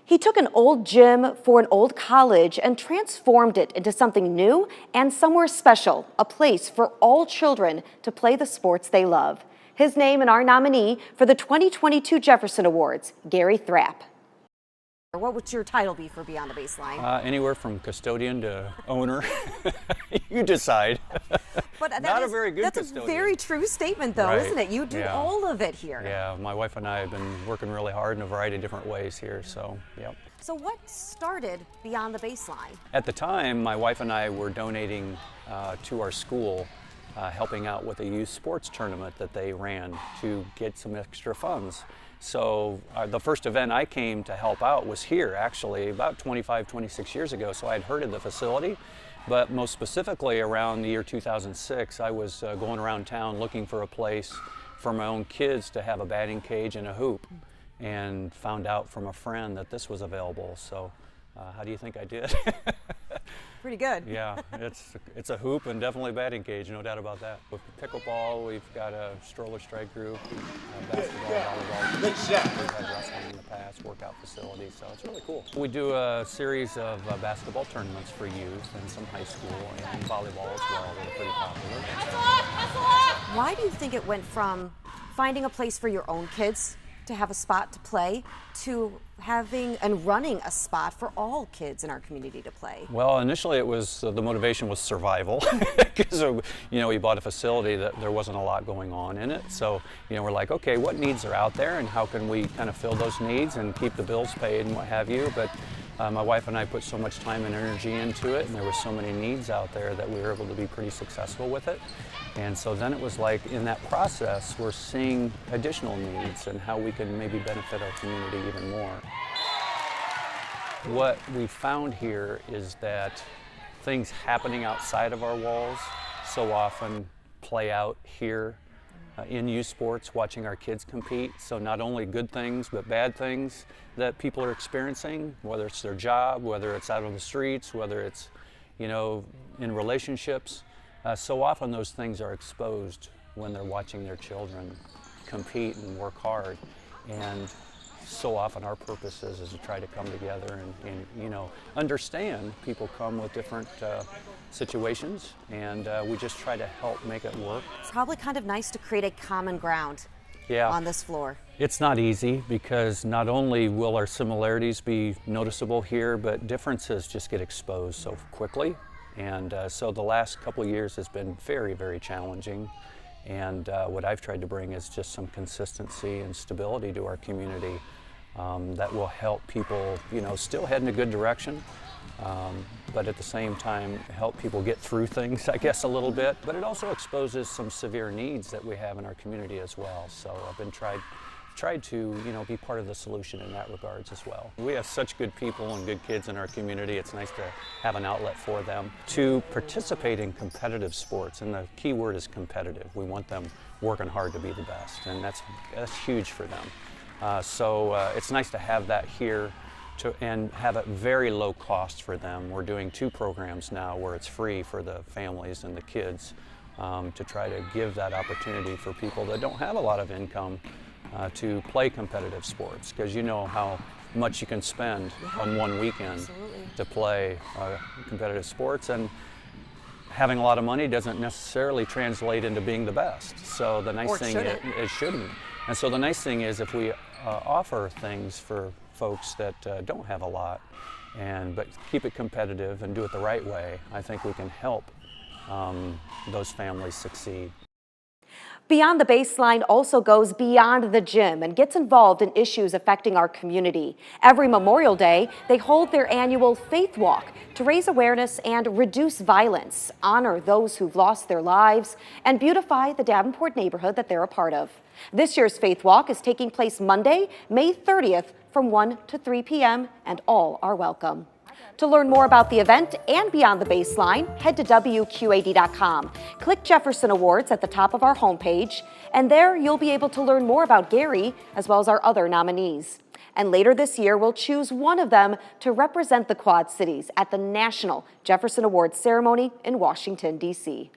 He took an old gym for an old college and transformed it into something new and somewhere special, a place for all children to play the sports they love. His name and our nominee for the 2022 Jefferson Awards, Gary Thrapp. What would your title be for Beyond the Baseline? Anywhere from custodian to owner. You decide. But Not a very good that's custodian. That's a very true statement, though, Right. isn't it? You do all of it here. Yeah, my wife and I have been working really hard in a variety of different ways here, so, yep. So what started Beyond the Baseline? At the time, my wife and I were donating to our school, helping out with a youth sports tournament that they ran to get some extra funds. So the first event I came to help out was here, actually, about 25, 26 years ago. So I'd heard of the facility, but most specifically around the year 2006, I was going around town looking for a place for my own kids to have a batting cage and a hoop, and found out from a friend that this was available. So how do you think I did? Pretty good. Yeah, it's a hoop and definitely a batting cage, no doubt about that. With pickleball, we've got a stroller strike group, basketball, volleyball. We've had wrestling in the past, workout facilities, so it's really cool. We do a series of basketball tournaments for youth and some high school, and volleyball as well. They're pretty popular. Why do you think it went from finding a place for your own kids to have a spot to play to having and running a spot for all kids in our community to play? Well, initially it was the motivation was survival, because we bought a facility that there wasn't a lot going on in it. So we're like, okay, what needs are out there, and how can we kind of fill those needs and keep the bills paid and what have you? But my wife and I put so much time and energy into it, and there were so many needs out there that we were able to be pretty successful with it. And so then it was like, in that process, we're seeing additional needs and how we can maybe benefit our community even more. What we found here is that things happening outside of our walls so often play out here in youth sports, watching our kids compete. So not only good things, but bad things that people are experiencing, whether it's their job, whether it's out on the streets, whether it's, in relationships. So often those things are exposed when they're watching their children compete and work hard. And so often our purpose is to try to come together and understand people come with different situations, and we just try to help make it work. It's probably kind of nice to create a common ground on this floor. It's not easy, because not only will our similarities be noticeable here, but differences just get exposed so quickly. And so the last couple of years has been very, very challenging. And what I've tried to bring is just some consistency and stability to our community that will help people, still head in a good direction, but at the same time help people get through things, I guess, a little bit. But it also exposes some severe needs that we have in our community as well. So I've been tried to be part of the solution in that regards as well. We have such good people and good kids in our community. It's nice to have an outlet for them to participate in competitive sports, and the key word is competitive. We want them working hard to be the best, and that's huge for them. So it's nice to have that here and have it very low cost for them. We're doing 2 programs now where it's free for the families and the kids to try to give that opportunity for people that don't have a lot of income to play competitive sports, because you know how much you can spend on one weekend to play competitive sports, and having a lot of money doesn't necessarily translate into being the best. So the nice thing is it shouldn't. And so the nice thing is, if we offer things for folks that don't have a lot, but keep it competitive and do it the right way, I think we can help those families succeed. Beyond the Baseline also goes beyond the gym and gets involved in issues affecting our community. Every Memorial Day, they hold their annual Faith Walk to raise awareness and reduce violence, honor those who've lost their lives, and beautify the Davenport neighborhood that they're a part of. This year's Faith Walk is taking place Monday, May 30th from 1 to 3 p.m., and all are welcome. To learn more about the event and Beyond the Baseline, head to WQAD.com. Click Jefferson Awards at the top of our homepage, and there you'll be able to learn more about Gary as well as our other nominees. And later this year, we'll choose one of them to represent the Quad Cities at the National Jefferson Awards ceremony in Washington, D.C.